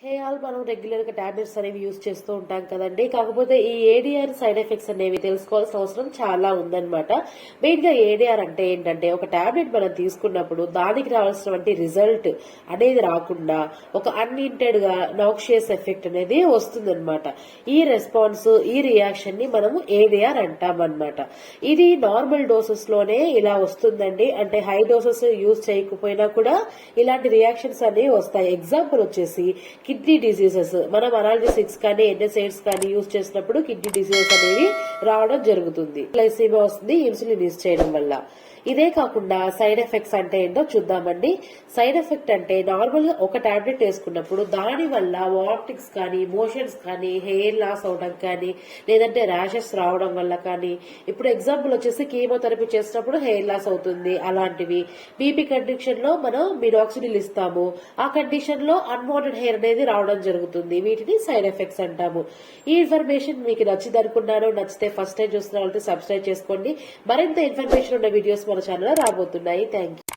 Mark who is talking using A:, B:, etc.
A: Hey all మనం regular గా tablets అనేవి యూజ్ చేస్తూ ఉంటాం కదండి. కాకపోతే ఈ ఏడీఆర్ సైడ్ ఎఫెక్ట్స్ అనేవి తెలుసుకోవాల్సిన అవసరం చాలా ఉందన్నమాట. మెయిన్ గా ఏడీఆర్ అంటే ఏంటంటే ఒక టాబ్లెట్ మనం తీసుకున్నప్పుడు దానికి రావాల్సినటువంటి రిజల్ట్ అనేది రాకుండా ఒక అన్ఇంటెడ్ గా నాక్షియస్ ఎఫెక్ట్ అనేది వస్తుందన్నమాట. ఈ రెస్పాన్స్ ఈ రియాక్షన్ ని మనము ఏడీఆర్ అంటాం అన్నమాట. ఇది నార్మల్ డోసెస్ లోనే ఇలా వస్తుందండి. అంటే హై డోసెస్ యూజ్ చేయకపోయినా కూడా ఇలాంటి రియాక్షన్స్ అనేవి వస్తాయి. ఎగ్జాంపుల్ వచ్చేసి కిడ్నీ డిసీజెస్, మనం అనాల్జెసిక్స్ కానీ ఎన్ఎస్ఐడ్స్ కానీ యూజ్ చేసినప్పుడు కిడ్నీ డిసీజెస్ అనేవి రావడం జరుగుతుంది. గ్లైసీమియా వస్తుంది ఇన్సులిన్ యూజ్ చేయడం వల్ల. ఇదే కాకుండా సైడ్ ఎఫెక్ట్స్ అంటే ఏంటో చూద్దామండి. సైడ్ ఎఫెక్ట్ అంటే నార్మల్ గా ఒక టాబ్లెట్ వేసుకున్నప్పుడు దాని వల్ల వామిటింగ్స్ కానీ మోషన్స్ కానీ హెయిర్ లాస్ అవడం కానీ లేదంటే ర్యాషెస్ రావడం వల్ల కానీ, ఇప్పుడు ఎగ్జాంపుల్ వచ్చేసి కీమోథెరపీ చేసినప్పుడు హెయిర్ లాస్ అవుతుంది. అలాంటివి బీపీ కండిషన్ లో మనం మినాక్సిడిల్ ఇస్తాము, ఆ కండిషన్ లో అన్వాంటెడ్ హెయిర్ అనేది రావడం జరుగుతుంది. వీటిని సైడ్ ఎఫెక్ట్స్ అంటాము. ఈ ఇన్ఫర్మేషన్ మీకు నచ్చింది అనుకున్నాను. నచ్చితే ఫస్ట్ టైం చూస్తున్న వాళ్ళకి సబ్స్క్రైబ్ చేసుకోండి. మరింత ఇన్ఫర్మేషన్ ఉన్న వీడియోస్ మన ఛానల్ రాబోతున్నాయి. Thank you.